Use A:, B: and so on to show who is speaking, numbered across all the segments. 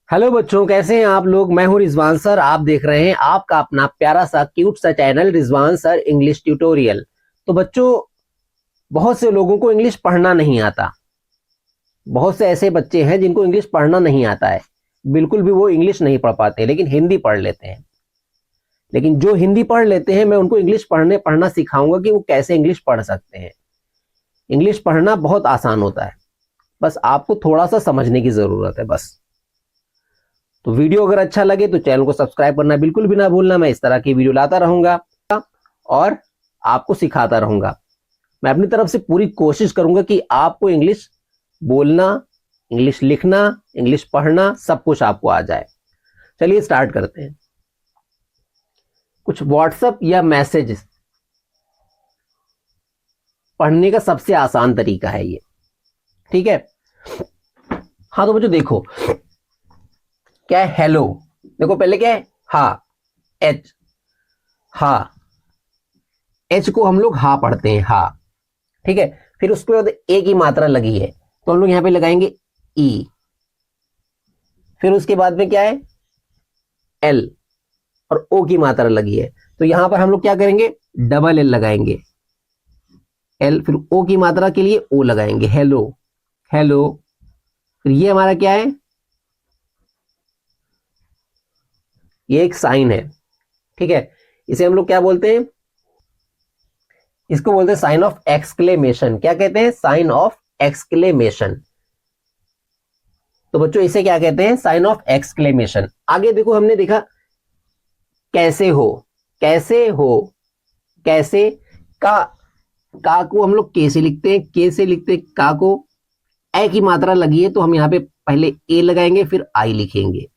A: Hello बच्चों, कैसे हैं आप लोग। मैं हूं रिजवान सर। आप देख रहे हैं आपका अपना प्यारा सा क्यूट सा channel Rizwan sir English tutorial. तो बच्चों, बहुत से लोगों को इंग्लिश पढ़ना नहीं आता। बहुत से ऐसे बच्चे हैं जिनको इंग्लिश पढ़ना नहीं आता है। बिल्कुल भी वो इंग्लिश नहीं पढ़ पाते, लेकिन हिंदी पढ़ लेते हैं। लेकिन जो हिंदी पढ़ लेते हैं, मैं उनको इंग्लिश पढ़ना सिखाऊंगा कि वो कैसे इंग्लिश पढ़ सकते हैं। इंग्लिश पढ़ना बहुत आसान होता है, बस आपको थोड़ा सा समझने की जरूरत है बस। तो वीडियो अगर अच्छा लगे तो चैनल को सब्सक्राइब करना बिल्कुल भी ना भूलना। मैं इस तरह की वीडियो लाता रहूंगा और आपको सिखाता रहूंगा। मैं अपनी तरफ से पूरी कोशिश करूंगा कि आपको इंग्लिश बोलना, इंग्लिश लिखना, इंग्लिश पढ़ना सब कुछ आपको आ जाए। चलिए स्टार्ट करते हैं। कुछ व्हाट्सएप या मैसेज पढ़ने का सबसे आसान तरीका है ये। ठीक है। हाँ तो बच्चों देखो, क्या है हेलो। देखो पहले क्या है हा, एच, हा। एच को हम लोग हा पढ़ते हैं, हा। ठीक है। फिर उसके बाद ए की मात्रा लगी है तो हम लोग यहां पे लगाएंगे ई। फिर उसके बाद में क्या है एल, और ओ की मात्रा लगी है तो यहां पर हम लोग क्या करेंगे, डबल एल लगाएंगे। एल, फिर ओ की मात्रा के लिए ओ लगाएंगे, हेलो, हेलो। फिर ये हमारा क्या है, ये एक साइन है। ठीक है। इसे हम लोग क्या बोलते हैं, इसको बोलते हैं साइन ऑफ एक्सक्लेमेशन। क्या कहते हैं, साइन ऑफ एक्सक्लेमेशन। तो बच्चों इसे क्या कहते हैं, साइन ऑफ एक्सक्लेमेशन। आगे देखो, हमने देखा कैसे हो, कैसे हो, कैसे। का को हम लोग के से लिखते हैं, के से लिखते हैं का को। ए की मात्रा लगी है तो हम यहाँ पे पहले ए लगाएंगे, फिर आई लिखेंगे।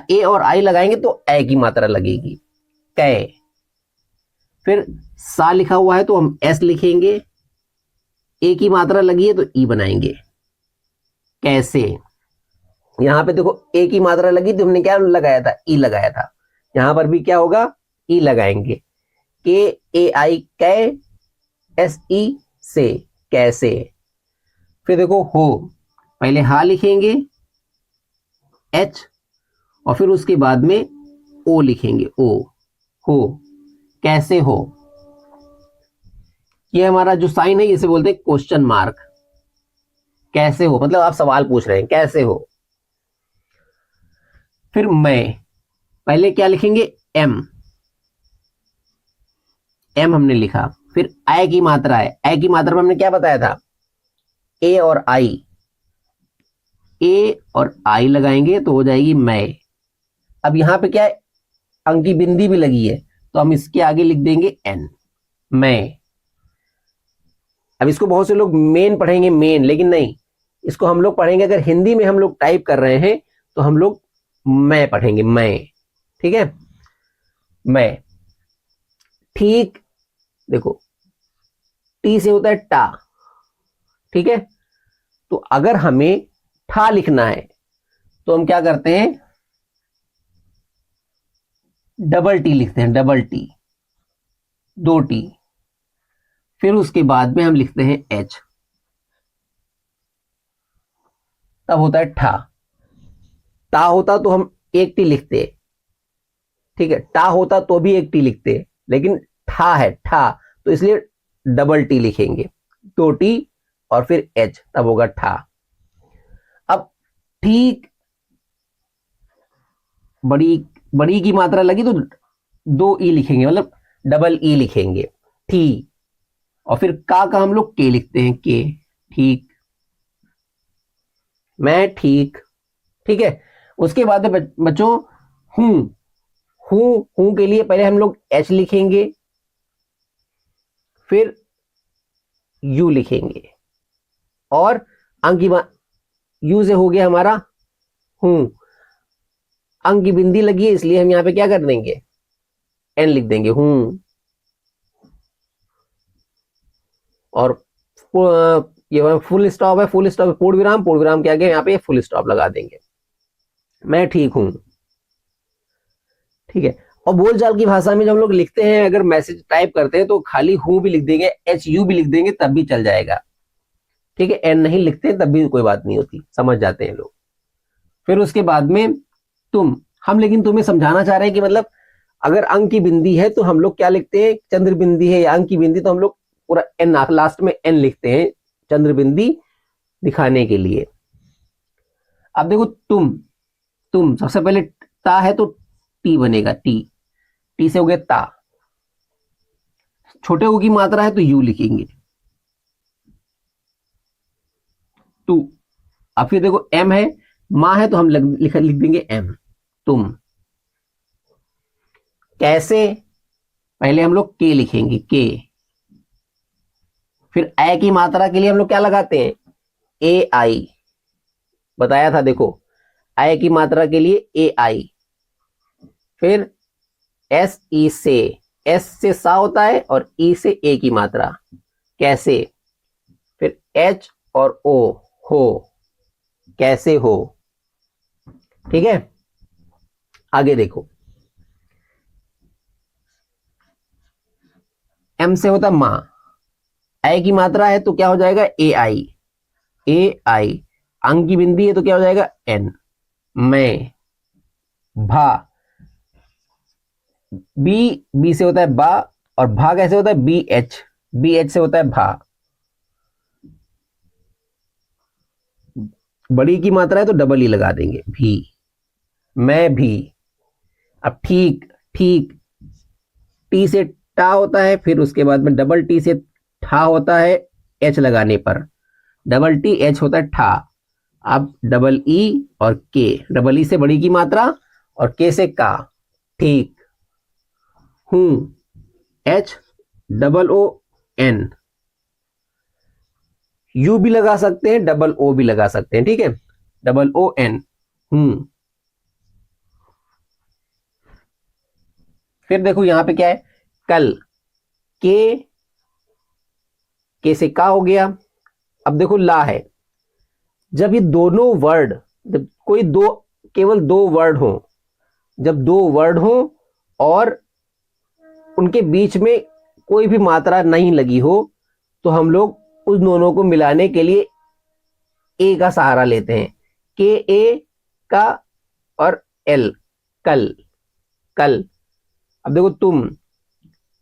A: ए और आई लगाएंगे तो ए की मात्रा लगेगी, कै। फिर सा लिखा हुआ है तो हम एस लिखेंगे। ए की मात्रा लगी है तो ई बनाएंगे, कैसे। यहां पे देखो ए की मात्रा लगी तो हमने क्या लगाया था, ई लगाया था। यहां पर भी क्या होगा, ई लगाएंगे। के ए आई, कै, एस ई से, कैसे। फिर देखो हो, पहले हा लिखेंगे, एच, और फिर उसके बाद में ओ लिखेंगे, ओ, हो, कैसे हो। ये हमारा जो साइन है इसे बोलते हैं क्वेश्चन मार्क। कैसे हो मतलब आप सवाल पूछ रहे हैं, कैसे हो। फिर मैं, पहले क्या लिखेंगे, एम, एम हमने लिखा। फिर आई की मात्रा है, आई की मात्रा में हमने क्या बताया था, ए और आई। ए और आई लगाएंगे तो हो जाएगी मैं। अब यहां पे क्या है, अंकी बिंदी भी लगी है तो हम इसके आगे लिख देंगे एन, मैं। अब इसको बहुत से लोग मेन पढ़ेंगे, मेन, लेकिन नहीं, इसको हम लोग पढ़ेंगे, अगर हिंदी में हम लोग टाइप कर रहे हैं तो हम लोग मैं पढ़ेंगे, मैं। ठीक है, मैं। ठीक। देखो टी से होता है टा। ठीक है। तो अगर हमें ठा लिखना है तो हम क्या करते हैं, डबल टी लिखते हैं, डबल टी, दो टी। फिर उसके बाद में हम लिखते हैं एच, तब होता है ठा। ता होता तो हम एक टी लिखते। ठीक है, टा होता तो भी एक टी लिखते, लेकिन ठा है, ठा, तो इसलिए डबल टी लिखेंगे, दो टी और फिर एच, तब होगा ठा। अब ठीक, बड़ी, बड़ी की मात्रा लगी तो दो ई लिखेंगे, मतलब डबल ई लिखेंगे, ठी। और फिर का हम लोग के लिखते हैं, के, ठीक, मैं ठीक। ठीक है। उसके बाद में बच्चों हूं, हूं, हूं के लिए पहले हम लोग एच लिखेंगे, फिर यू लिखेंगे, और अंक की यू से हो गया हमारा हूं। अंक की बिंदी लगी है इसलिए हम यहां पे क्या कर देंगे, एन लिख देंगे, हूं। और ये फुल स्टॉप है, फुल स्टॉप, पूर्ण विराम, पूर्ण विराम के आगे यहाँ पे फुल स्टॉप लगा देंगे, मैं ठीक हूं। ठीक है। और बोलचाल की भाषा में जब हम लोग लिखते हैं, अगर मैसेज टाइप करते हैं तो खाली हूं भी लिख देंगे, एच यू भी लिख देंगे, तब भी चल जाएगा। ठीक है। एन नहीं लिखते तब भी कोई बात नहीं होती, समझ जाते हैं लोग। फिर उसके बाद में तुम, हम लेकिन तुम्हें समझाना चाह रहे हैं कि मतलब अगर अंक की बिंदी है तो हम लोग क्या लिखते हैं, चंद्र बिंदी है या अंक की बिंदी, तो हम लोग पूरा एन लास्ट में एन लिखते हैं चंद्र बिंदी दिखाने के लिए। अब देखो तुम सबसे पहले ता है तो टी बनेगा, टी, टी से हो गया ता। छोटे ऊ की मात्रा है तो यू लिखेंगे, टू। अब फिर देखो एम है, माँ है तो हम लिख देंगे एम, तुम। कैसे, पहले हम लोग के लिखेंगे, के। फिर ए की मात्रा के लिए हम लोग क्या लगाते हैं, ए आई, बताया था देखो, ए की मात्रा के लिए ए आई। फिर एस ई से, एस से सा होता है और ई से ए की मात्रा, कैसे। फिर एच और ओ, हो, कैसे हो। ठीक है, आगे देखो, एम से होता माँ, ए की मात्रा है तो क्या हो जाएगा ए आई, ए आई। अंक की बिंदी है तो क्या हो जाएगा एन, मैं, भा, बी, बी से होता है बा, और भा कैसे होता है बी एच, बी एच से होता है भा। बड़ी की मात्रा है तो डबल ई लगा देंगे, भी, मैं भी। अब ठीक, ठीक, टी से टा होता है, फिर उसके बाद में डबल टी से ठा होता है, एच लगाने पर डबल टी एच होता है ठा। अब डबल ई और के, डबल ई से बड़ी की मात्रा और के से का, ठीक, हूं, H double O N, U भी लगा सकते हैं, डबल ओ भी लगा सकते हैं, ठीक है, डबल ओ एन, हूं। फिर देखो यहां पे क्या है, कल, के से का हो गया। अब देखो ला है, जब ये दोनों वर्ड, जब कोई दो, केवल दो वर्ड हो, जब दो वर्ड हो और उनके बीच में कोई भी मात्रा नहीं लगी हो, तो हम लोग उस दोनों को मिलाने के लिए ए का सहारा लेते हैं, के ए का और एल, कल, कल। अब देखो तुम,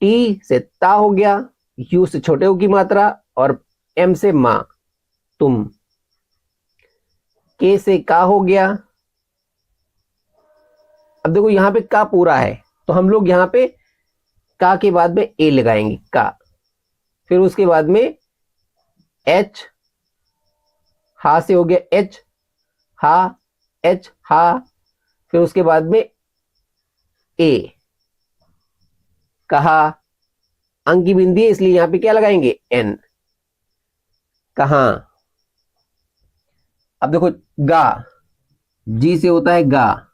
A: टी से ता हो गया, यू से छोटे ऊ की मात्रा और एम से मां, तुम। के से का हो गया। अब देखो यहां पे का पूरा है तो हम लोग यहां पे का के बाद में ए लगाएंगे, का। फिर उसके बाद में एच, हा से हो गया एच, हा, एच, हा। फिर उसके बाद में ए, कहा, अंक की बिंदी है इसलिए यहां पे क्या लगाएंगे एन, कहां। अब देखो गा, जी से होता है गा,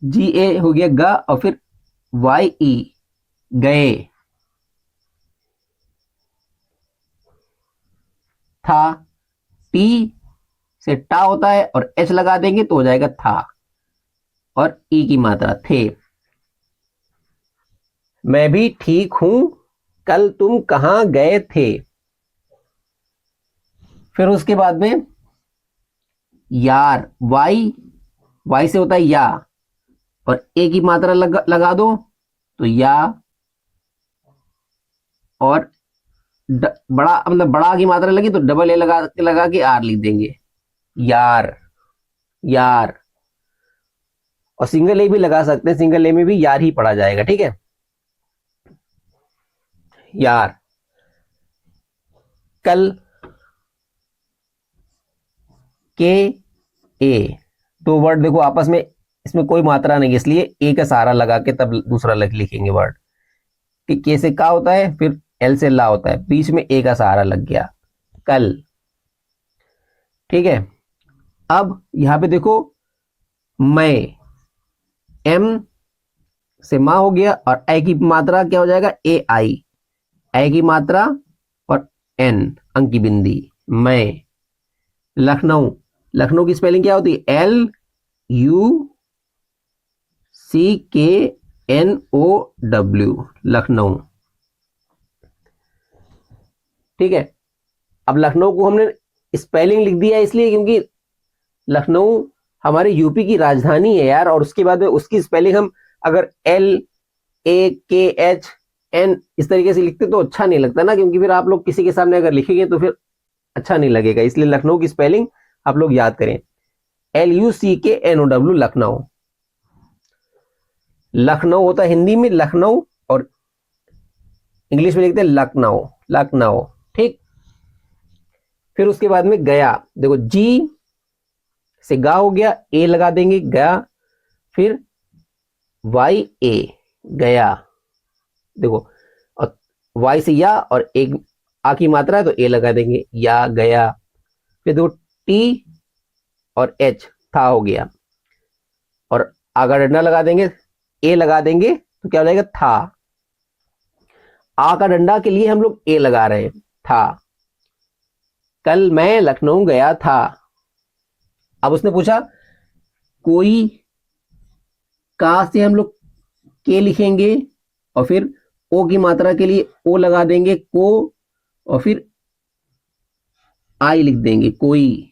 A: जी ए हो गया गा, और फिर वाई ई, गए, था, टी से टा होता है और एच लगा देंगे तो हो जाएगा था, और ई की मात्रा थे। मैं भी ठीक हूं, कल तुम कहां गए थे। फिर उसके बाद में यार, वाई, वाई से होता है या, और ए की मात्रा लगा दो तो या, और बड़ा मतलब बड़ा की मात्रा लगी तो डबल ए लगा के आर लिख देंगे, यार, यार। और सिंगल ए भी लगा सकते हैं, सिंगल ए में भी यार ही पढ़ा जाएगा, ठीक है, यार। कल, के ए, दो वर्ड देखो आपस में, इसमें कोई मात्रा नहीं इसलिए ए का सहारा लगा के तब दूसरा लिखेंगे वर्ड। के से का होता है, फिर एल से ला होता है, बीच में ए का सहारा लग गया, कल। ठीक है, अब यहां पे देखो, मैं, एम से माँ हो गया, और ए की मात्रा क्या हो जाएगा ए आई, ए की मात्रा और एन, अंक की बिंदी, मैं। लखनऊ, लखनऊ की स्पेलिंग क्या होती है, एल यू सी के एन ओ डब्ल्यू, लखनऊ। ठीक है, अब लखनऊ को हमने स्पेलिंग लिख दिया इसलिए क्योंकि लखनऊ हमारे यूपी की राजधानी है यार, और उसके बाद में उसकी स्पेलिंग हम अगर LAKHN इस तरीके से लिखते तो अच्छा नहीं लगता ना, क्योंकि फिर आप लोग किसी के सामने अगर लिखेंगे तो फिर अच्छा नहीं लगेगा, इसलिए लखनऊ की स्पेलिंग आप लोग याद करें, LUCKNOW, लखनऊ। लखनऊ होता है हिंदी में लखनऊ, और इंग्लिश में लिखते हैं लखनऊ, लखनऊ, ठीक। फिर उसके बाद में गया, देखो जी से गा हो गया, ए लगा देंगे गया, फिर YA गया, देखो, और वाई से या और एक आ की मात्रा है तो ए लगा देंगे, या गया। फिर देखो टी और एच, था हो गया, और आगा डंडा लगा देंगे, ए लगा देंगे तो क्या हो जाएगा, था। आ का डंडा के लिए हम लोग ए लगा रहे हैं, था। कल मैं लखनऊ गया था। अब उसने पूछा कोई, का से हम लोग के लिखेंगे, और फिर ओ की मात्रा के लिए ओ लगा देंगे, को, और फिर आई लिख देंगे, कोई,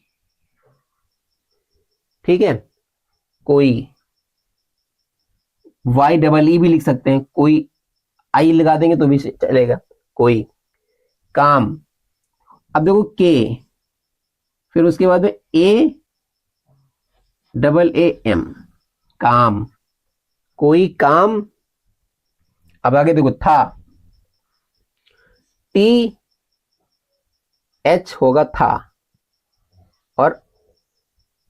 A: ठीक है, कोई। YEE भी लिख सकते हैं, कोई, आई लगा देंगे तो भी चलेगा, कोई। काम, अब देखो के, फिर उसके बाद में AAM, काम, कोई काम। अब आगे देखो था, TH होगा था, और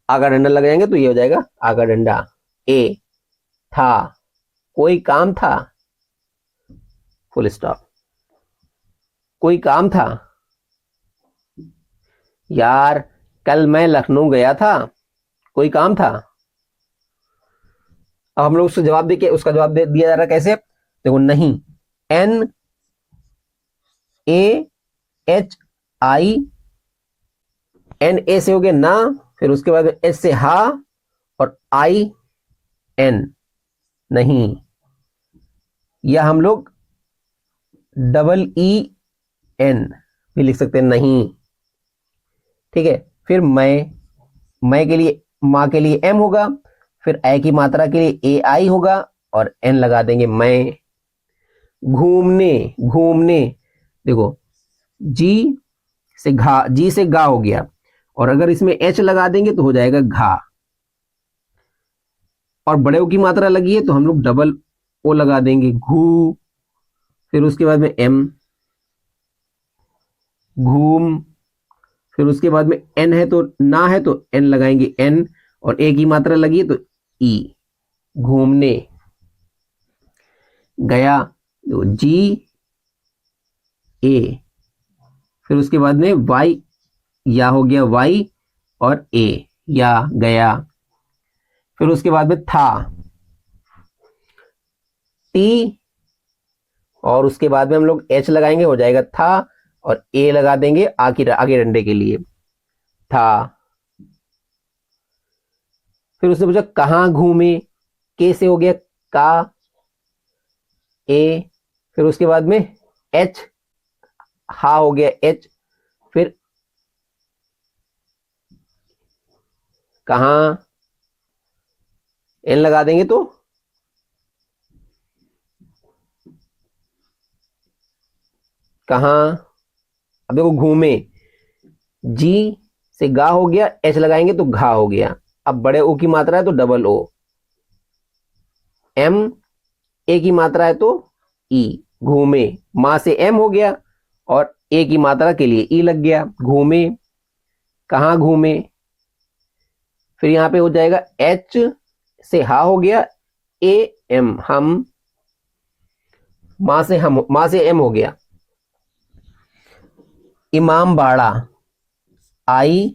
A: आगा डंडा लग जाएंगे तो ये हो जाएगा आगा डंडा, ए, था, कोई काम था, फुल स्टॉप। कोई काम था, यार कल मैं लखनऊ गया था, कोई काम था। अब हम लोग उसको जवाब दे के उसका जवाब दे दिया जा रहा है कैसे, देखो नहीं, NAHI, NA से हो गया ना, फिर उसके बाद एच से हा, और IN नहीं, या हम लोग EEN भी लिख सकते हैं, नहीं, ठीक है। फिर मैं के लिए, माँ के लिए M होगा, फिर आई की मात्रा के लिए AI होगा, और N लगा देंगे, मैं। घूमने, घूमने, देखो जी से गा हो गया, और अगर इसमें H लगा देंगे तो हो जाएगा घा, और बड़े ओ की मात्रा लगी है तो हम लोग डबल ओ लगा देंगे, घू। फिर उसके बाद में M, घूम। फिर उसके बाद में N है तो ना है तो N लगाएंगे, N, और ए की मात्रा लगी है तो ई, घूमने। गया, तो GA, फिर उसके बाद में Y, या हो गया Y और A, या गया। फिर उसके बाद में था, T, और उसके बाद में हम लोग H लगाएंगे, हो जाएगा था, और A लगा देंगे आगे डंडे के लिए, था। फिर उसने पूछा कहाँ घूमे, के से हो गया का, ए, फिर उसके बाद में H, हा हो गया H, फिर कहाँ, N लगा देंगे तो कहाँ। अब देखो घूमे, जी से गा हो गया, H लगाएंगे तो घा हो गया। अब बड़े ओ की मात्रा है तो डबल ओ, M, ए की मात्रा है तो ई, घूमे। मां से M हो गया, और ए की मात्रा के लिए ई लग गया, घूमे, कहाँ घूमे। फिर यहां पे हो जाएगा H से हा हो गया, AM, हम। मां से M हो गया, इमाम बाड़ा, IM,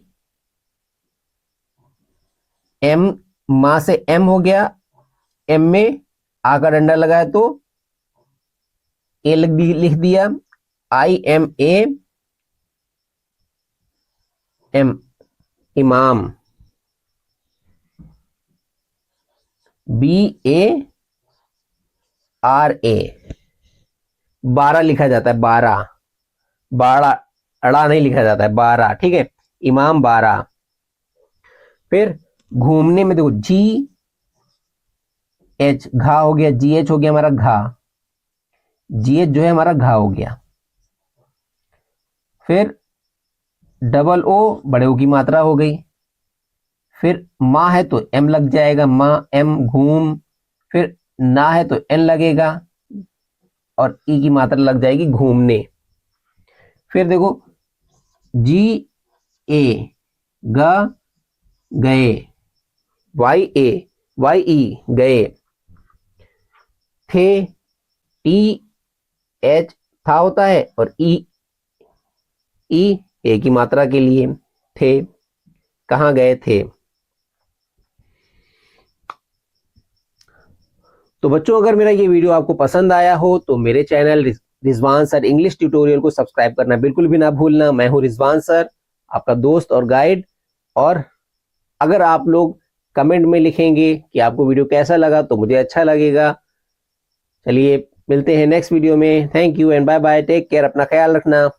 A: मां से M हो गया, M में आ का डंडा लगाया तो ए लिख दिया, IMAM, इमाम। BARA, 12 लिखा जाता है, 12, बाड़ा, अड़ा नहीं लिखा जाता है, 12, ठीक है, इमाम 12। फिर घूमने में देखो जी एच, घा हो गया, जी एच हो गया हमारा घा, जी एच जो है हमारा घा हो गया। फिर डबल ओ, बड़े ओ की मात्रा हो गई। फिर माँ है तो एम लग जाएगा, माँ एम, घूम। फिर ना है तो एन लगेगा और ई की मात्रा लग जाएगी घूमने। फिर देखो जी ए, ग, गए, वाई ए, वाई ई, गए। थे, टी एच, था होता है, और ई, ई ए की मात्रा के लिए, थे, कहाँ गए थे। तो बच्चों अगर मेरा ये वीडियो आपको पसंद आया हो तो मेरे channel Rizwan sir English tutorial को सब्सक्राइब करना बिल्कुल भी ना भूलना। मैं हूं रिजवान सर, आपका दोस्त और गाइड। और अगर आप लोग कमेंट में लिखेंगे कि आपको वीडियो कैसा लगा तो मुझे अच्छा लगेगा। चलिए मिलते हैं नेक्स्ट वीडियो में। Thank you and bye bye, take care, अपना ख्याल रखना।